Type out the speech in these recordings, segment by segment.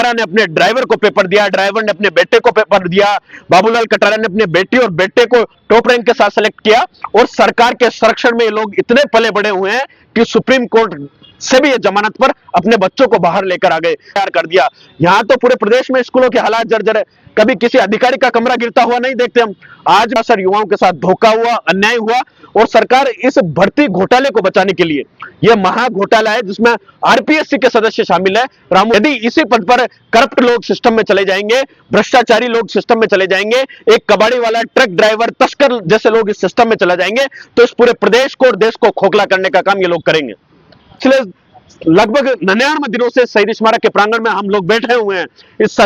कटारा ने अपने ड्राइवर को पेपर दिया, ड्राइवर ने अपने बेटे को पेपर दिया, बाबूलाल कटारा ने अपने बेटी और बेटे को टॉप रैंक के साथ सेलेक्ट किया, और सरकार के संरक्षण में ये लोग इतने पले बड़े हुए हैं कि सुप्रीम कोर्ट से भी ये जमानत पर अपने बच्चों को बाहर लेकर आ गए, तैयार कर दिया। यहां तो पूरे प्रदेश में स्कूलों के हालात जर्जर है, कभी किसी अधिकारी का कमरा गिरता हुआ नहीं देखते हम। आज सर युवाओं के साथ धोखा हुआ, अन्याय हुआ, और सरकार इस भर्ती घोटाले को बचाने के लिए, यह महा घोटाला है जिसमें आरपीएससी के सदस्य शामिल है, यदि इसी पद पर करप्ट लोग सिस्टम में चले जाएंगे, भ्रष्टाचारी लोग सिस्टम में चले जाएंगे, एक कबाड़ी वाला, ट्रक ड्राइवर, तस्कर जैसे लोग इस सिस्टम में चले जाएंगे, तो इस पूरे प्रदेश को और देश को खोखला करने का काम ये लोग करेंगे। पिछले लगभग 99 दिनों से शहीद स्मारक के प्रांगण में हम लोग बैठे हुए हैं, इस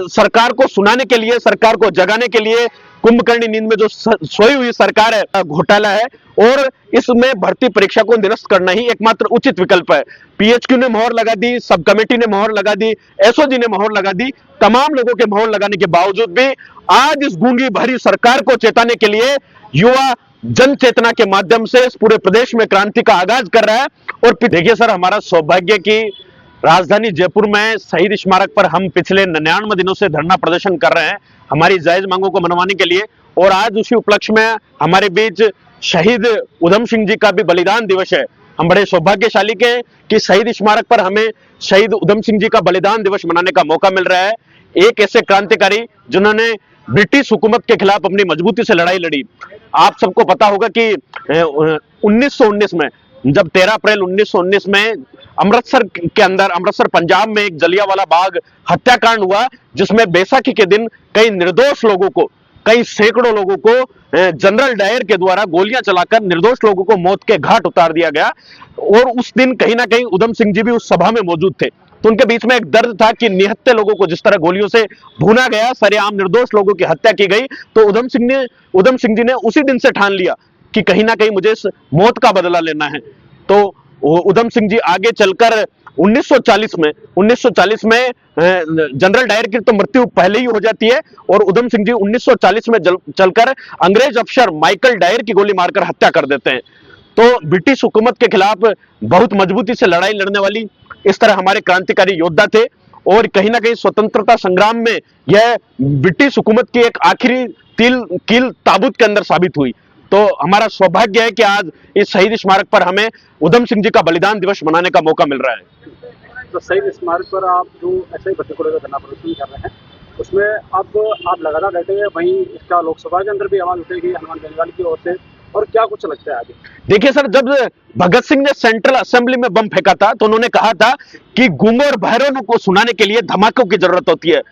सरकार को सुनाने के लिए, सरकार को जगाने के लिए। कुंभकर्णी नींद में जो सोई हुई सरकार है, घोटाला है, और इसमें भर्ती परीक्षा को निरस्त करना ही एकमात्र उचित विकल्प है। पीएचक्यू ने मोहर लगा दी, सब कमेटी ने मोहर लगा दी, एसओजी ने मोहर लगा दी, तमाम लोगों के मोहर लगाने के बावजूद भी आज इस गूंगी भरी सरकार को चेताने के लिए युवा जन चेतना के माध्यम से इस पूरे प्रदेश में क्रांति का आगाज कर रहा है। और देखिए सर, हमारा सौभाग्य की राजधानी जयपुर में शहीद स्मारक पर हम पिछले 99 दिनों से धरना प्रदर्शन कर रहे हैं हमारी जायज मांगों को मनवाने के लिए, और आज उसी उपलक्ष्य में हमारे बीच शहीद उधम सिंह जी का भी बलिदान दिवस है। हम बड़े सौभाग्यशाली के कि शहीद स्मारक पर हमें शहीद उधम सिंह जी का बलिदान दिवस मनाने का मौका मिल रहा है। एक ऐसे क्रांतिकारी जिन्होंने ब्रिटिश हुकूमत के खिलाफ अपनी मजबूती से लड़ाई लड़ी। आप सबको पता होगा कि 1919 में, जब 13 अप्रैल 1919 में अमृतसर के अंदर, अमृतसर पंजाब में एक जलियांवाला बाग हत्याकांड हुआ, जिसमें बैसाखी के दिन कई निर्दोष लोगों को, कई सैकड़ों लोगों को जनरल डायर के द्वारा गोलियां चलाकर निर्दोष लोगों को मौत के घाट उतार दिया गया। और उस दिन कहीं ना कहीं उधम सिंह जी भी उस सभा में मौजूद थे, तो उनके बीच में एक दर्द था कि निहत्थे लोगों को जिस तरह गोलियों से भूना गया, सरेआम निर्दोष लोगों की हत्या की गई, तो उधम सिंह जी ने उसी दिन से ठान लिया कि कहीं ना कहीं मुझे इस मौत का बदला लेना है। तो उधम सिंह जी आगे चलकर 1940 में जनरल डायर की तो मृत्यु पहले ही हो जाती है, और उधम सिंह जी 1940 में चलकर अंग्रेज अफसर माइकल डायर की गोली मारकर हत्या कर देते हैं। तो ब्रिटिश हुकूमत के खिलाफ बहुत मजबूती से लड़ाई लड़ने वाली इस तरह हमारे क्रांतिकारी योद्धा थे, और कहीं ना कहीं स्वतंत्रता संग्राम में यह ब्रिटिश हुकूमत की एक आखिरी कील ताबूत के अंदर साबित हुई। तो हमारा सौभाग्य है कि आज इस शहीद स्मारक पर हमें उधम सिंह जी का बलिदान दिवस मनाने का मौका मिल रहा है। तो शहीद स्मारक पर आप जो ऐसे ही भर्ती को लेकर धरना प्रदर्शन कर रहे हैं, उसमें अब आप लगातार बैठे हैं, वहीं इसका लोकसभा के अंदर भी आवाज उठेगी हनुमान बेनीवाल की ओर से, और क्या कुछ लगता है आगे? देखिए सर, जब भगत सिंह ने सेंट्रल असेंबली में बम फेंका था, तो उन्होंने कहा था कि गूंगों और बहरों को सुनाने के लिए धमाकों की जरूरत होती है,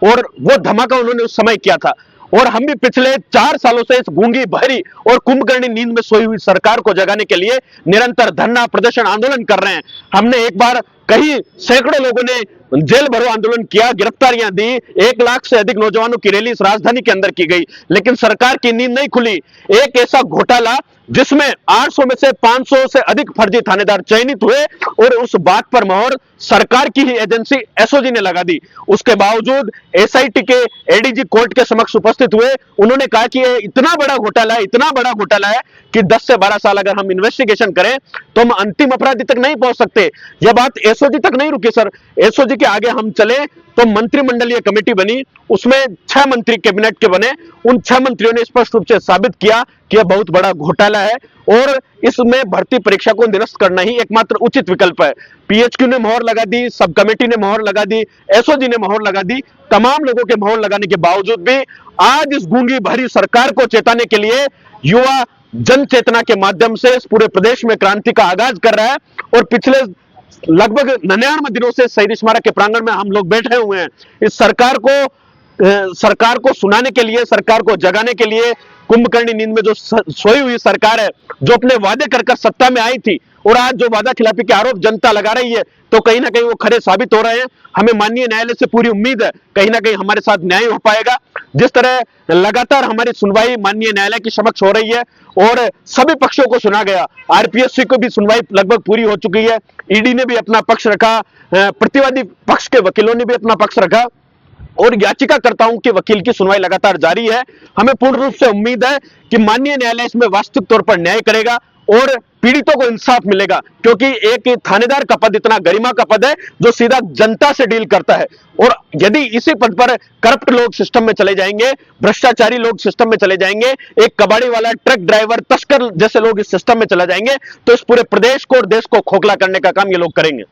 और वो धमाका उन्होंने उस समय किया था। और हम भी पिछले 4 सालों से इस गूंगी बहरी और कुंभकर्णी नींद में सोई हुई सरकार को जगाने के लिए निरंतर धरना, प्रदर्शन, आंदोलन कर रहे हैं। हमने एक बार कई सैकड़ों लोगों ने जेल भरो आंदोलन किया, गिरफ्तारियां दी, 1 लाख से अधिक नौजवानों की रैली इस राजधानी के अंदर की गई, लेकिन सरकार की नींद नहीं खुली। एक ऐसा घोटाला जिसमें 800 में से 500 से अधिक फर्जी थानेदार चयनित हुए, और उस बात पर मोहर सरकार की ही एजेंसी एसओजी ने लगा दी। उसके बावजूद एसआईटी के एडीजी कोर्ट के समक्ष उपस्थित हुए, उन्होंने कहा कि ये इतना बड़ा घोटाला है, इतना बड़ा घोटाला है कि 10 से 12 साल अगर हम इन्वेस्टिगेशन करें तो हम अंतिम अपराधी तक नहीं पहुंच सकते। यह बात एसओजी तक नहीं रुकी सर, एसओजी के आगे हम चले तो मंत्रिमंडलीय कमेटी बनी, उसमें 6 मंत्री कैबिनेट के बने। उन 6 मंत्रियों ने स्पष्ट रूप से साबित किया कि यह बहुत बड़ा घोटाला है, और इसमें भर्ती परीक्षा को निरस्त करना ही एकमात्र उचित विकल्प है। पीएचक्यू ने मोहर लगा दी, सब कमेटी ने मोहर लगा दी, एसओजी ने मोहर लगा दी, तमाम लोगों के मोहर लगाने के बावजूद भी आज इस गूंगी भरी सरकार को चेताने के लिए युवा जन चेतना के माध्यम से इस पूरे प्रदेश में क्रांति का आगाज कर रहा है। और पिछले लगभग 99 दिनों से शहीद स्मारक के प्रांगण में हम लोग बैठे हुए हैं, इस सरकार को सुनाने के लिए, सरकार को जगाने के लिए। कुंभकर्णी नींद में जो सोई हुई सरकार है, जो अपने वादे कर सत्ता में आई थी, और आज जो वादा खिलाफी के आरोप जनता लगा रही है, तो कहीं ना कहीं वो खरे साबित हो रहे हैं। हमें माननीय न्यायालय से पूरी उम्मीद है कहीं ना कहीं हमारे साथ न्याय हो पाएगा। जिस तरह लगातार हमारी सुनवाई माननीय न्यायालय के समक्ष हो रही है, और सभी पक्षों को सुना गया, आरपीएससी को भी सुनवाई लगभग पूरी हो चुकी है, ईडी ने भी अपना पक्ष रखा, प्रतिवादी पक्ष के वकीलों ने भी अपना पक्ष रखा, और याचिकाकर्ताओं के वकील की सुनवाई लगातार जारी है। हमें पूर्ण रूप से उम्मीद है कि माननीय न्यायालय इसमें वास्तविक तौर पर न्याय करेगा, और पीड़ितों को इंसाफ मिलेगा, क्योंकि एक थानेदार का पद इतना गरिमा का पद है जो सीधा जनता से डील करता है। और यदि इसी पद पर करप्ट लोग सिस्टम में चले जाएंगे, भ्रष्टाचारी लोग सिस्टम में चले जाएंगे, एक कबाड़ी वाला, ट्रक ड्राइवर, तस्कर जैसे लोग इस सिस्टम में चला जाएंगे, तो इस पूरे प्रदेश को और देश को खोखला करने का काम ये लोग करेंगे।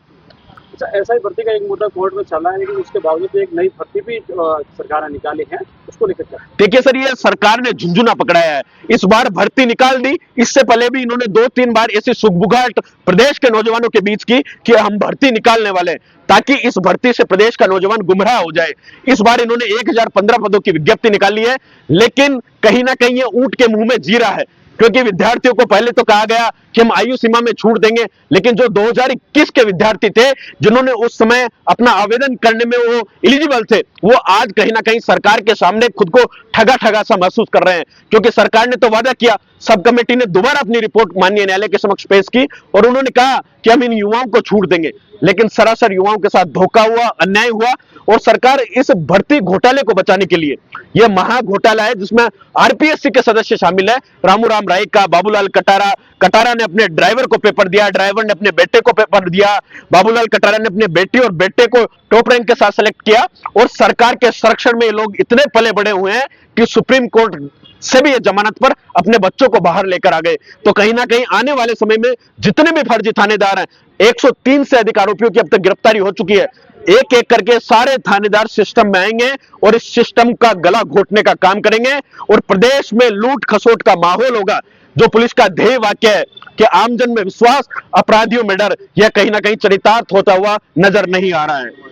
अच्छा, ऐसा ही भर्ती का एक मुद्दा कोर्ट में चल रहा है, लेकिन उसके बावजूद एक नई भर्ती भी सरकार ने निकाली है, उसको लेकर क्या? देखिए सर, ये सरकार ने झुंझुना पकड़ाया है। इस बार भर्ती निकाल दी, इससे पहले भी इन्होंने 2-3 बार ऐसी सुगबुगाहट प्रदेश के नौजवानों के बीच की कि हम भर्ती निकालने वाले हैं, ताकि इस भर्ती से प्रदेश का नौजवान गुमराह हो जाए। इस बार इन्होंने 1015 पदों की विज्ञप्ति निकाली है, लेकिन कहीं ना कहीं ये ऊंट के मुंह में जीरा है, क्योंकि विद्यार्थियों को पहले तो कहा गया कि हम आयु सीमा में छूट देंगे, लेकिन जो 2021 के विद्यार्थी थे जिन्होंने उस समय अपना आवेदन करने में वो एलिजिबल थे, वो आज कहीं ना कहीं सरकार के सामने खुद को ठगा ठगा सा महसूस कर रहे हैं। क्योंकि सरकार ने तो वादा किया, सब कमेटी ने दोबारा अपनी रिपोर्ट माननीय न्यायालय के समक्ष पेश की और उन्होंने कहा कि हम इन युवाओं को छूट देंगे, लेकिन सरासर युवाओं के साथ धोखा हुआ, अन्याय हुआ। और सरकार इस भर्ती घोटाले को बचाने के लिए, यह महा घोटाला है जिसमें आरपीएससी के सदस्य शामिल है, रामू राम रायका, बाबूलाल कटारा, कटारा ने अपने ड्राइवर को पेपर दिया, ड्राइवर ने अपने बेटे को पेपर दिया, बाबूलाल कटारा ने अपने बेटी और बेटे को टॉप रैंक के साथ सेलेक्ट किया। और सरकार के संरक्षण में ये लोग इतने पले बड़े हुए हैं कि सुप्रीम कोर्ट से भी ये जमानत पर अपने बच्चों को बाहर लेकर आ गए। तो कहीं ना कहीं आने वाले समय में जितने भी फर्जी थानेदार हैं, 103 से अधिक आरोपियों की अब तक गिरफ्तारी हो चुकी है, एक एक करके सारे थानेदार सिस्टम में आएंगे और इस सिस्टम का गला घोटने का काम करेंगे और प्रदेश में लूट खसोट का माहौल होगा। जो पुलिस का ध्येय वाक्य है कि आमजन में विश्वास, अपराधियों में डर, यह कहीं ना कहीं चरितार्थ होता हुआ नजर नहीं आ रहा है।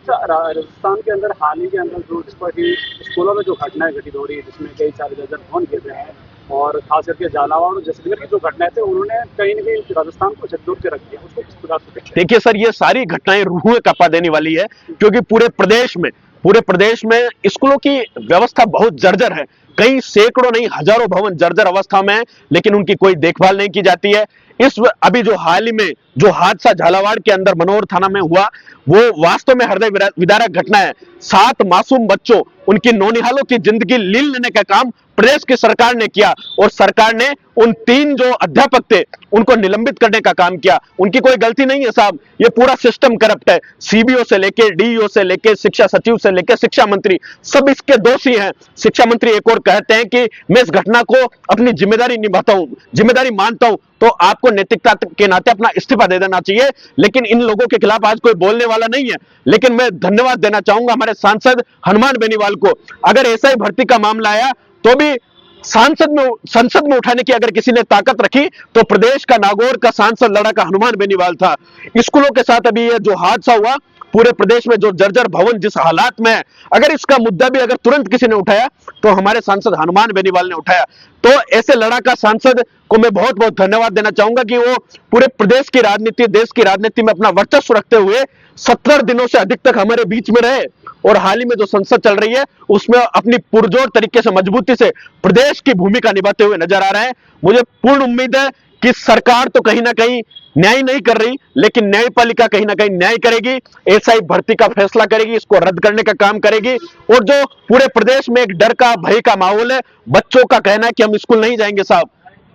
राजस्थान के अंदर हाल ही के अंदर जो जिस पर कि स्कूलों में जो घटनाएं घटित हो रही है, जिसमें कई सारे दर्जन भवन गिर रहे हैं, और खास करके झालावाड़ और जैसलमेर की जो घटनाएं थे, उन्होंने कहीं ना कहीं राजस्थान को झकझोर के रख दिया। उसको किस प्रकार से देखते हैं? देखिए सर, ये सारी घटनाएं रूह कपा देने वाली है, क्योंकि पूरे प्रदेश में स्कूलों की व्यवस्था बहुत जर्जर है। कई सैकड़ों नहीं हजारों भवन जर्जर अवस्था में है, लेकिन उनकी कोई देखभाल नहीं की जाती है। अभी जो हाल ही में जो हादसा झालावाड़ के अंदर मनोहर थाना में हुआ, वो वास्तव में हृदय विदारक घटना है। 7 मासूम बच्चों, उनकी नौनिहालों की जिंदगी लील लेने का काम प्रदेश की सरकार ने किया और सरकार ने उन 3 जो अध्यापक थे उनको निलंबित करने का काम किया। उनकी कोई गलती नहीं है साहब, ये पूरा सिस्टम करप्ट है। सीबीओ से लेके डीईओ से लेके शिक्षा सचिव से लेके शिक्षा मंत्री, सब इसके दोषी हैं। शिक्षा मंत्री एक और कहते हैं कि मैं इस घटना को अपनी जिम्मेदारी निभाता हूं, जिम्मेदारी मानता हूं, तो आपको नैतिकता के नाते अपना इस्तीफा दे देना चाहिए। लेकिन इन लोगों के खिलाफ आज कोई बोलने वाला नहीं है। लेकिन मैं धन्यवाद देना चाहूंगा हमारे सांसद हनुमान बेनीवाल को। अगर ऐसा ही भर्ती का मामला आया तो भी संसद में उठाने की अगर किसी ने ताकत रखी तो प्रदेश का नागौर का सांसद लड़का हनुमान बेनीवाल था। स्कूलों के साथ अभी ये जो हादसा हुआ, पूरे प्रदेश में जो जर्जर भवन जिस हालात में है, अगर इसका मुद्दा भी अगर तुरंत किसी ने उठाया तो हमारे सांसद हनुमान बेनीवाल ने उठाया। तो ऐसे लड़ाका सांसद को मैं बहुत बहुत धन्यवाद देना चाहूंगा कि वो पूरे प्रदेश की राजनीति, देश की राजनीति में अपना वर्चस्व रखते हुए 70 दिनों से अधिक तक हमारे बीच में रहे और हाल ही में जो संसद चल रही है उसमें अपनी पुरजोर तरीके से मजबूती से प्रदेश की भूमिका निभाते हुए नजर आ रहे हैं। मुझे पूर्ण उम्मीद है कि सरकार तो कहीं ना कहीं न्याय नहीं कर रही, लेकिन न्यायपालिका कहीं ना कहीं न्याय करेगी, एसआई भर्ती का फैसला करेगी, इसको रद्द करने का काम करेगी। और जो पूरे प्रदेश में एक डर का, भय का माहौल है, बच्चों का कहना है कि हम स्कूल नहीं जाएंगे साहब,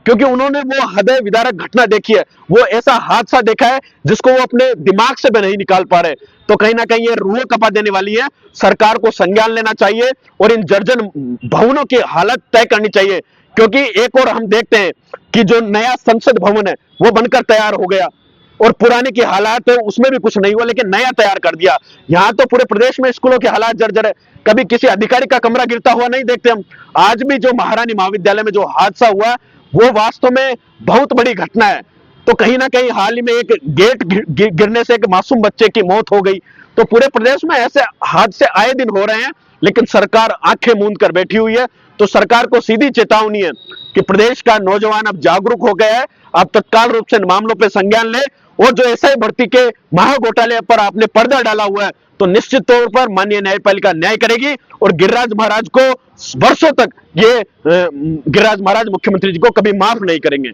क्योंकि उन्होंने वो हृदय विदारक घटना देखी है, वो ऐसा हादसा देखा है जिसको वो अपने दिमाग से भी नहीं निकाल पा रहे। तो कहीं ना कहीं ये रूह कपा देने वाली है। सरकार को संज्ञान लेना चाहिए और इन जर्जर भवनों की हालत तय करनी चाहिए, क्योंकि एक और हम देखते हैं कि जो नया संसद भवन है वो बनकर तैयार हो गया और पुराने की हालात है उसमें भी कुछ नहीं हुआ, लेकिन नया तैयार कर दिया। यहाँ तो पूरे प्रदेश में स्कूलों के हालात जर्जर है, कभी किसी अधिकारी का कमरा गिरता हुआ नहीं देखते हम। आज भी जो महारानी महाविद्यालय में जो हादसा हुआ वो वास्तव में बहुत बड़ी घटना है। तो कहीं ना कहीं हाल ही में एक गेट गिरने से एक मासूम बच्चे की मौत हो गई। तो पूरे प्रदेश में ऐसे हादसे आए दिन हो रहे हैं, लेकिन सरकार आंखें मूंद कर बैठी हुई है। तो सरकार को सीधी चेतावनी है कि प्रदेश का नौजवान अब जागरूक हो गया है, आप तत्काल रूप से इन मामलों पर संज्ञान ले और जो एसआई भर्ती के महाघोटाले पर आपने पर्दा डाला हुआ है तो निश्चित तौर पर माननीय न्यायपालिका न्याय करेगी और गिरिराज महाराज को वर्षों तक गिरिराज महाराज मुख्यमंत्री जी को कभी माफ नहीं करेंगे।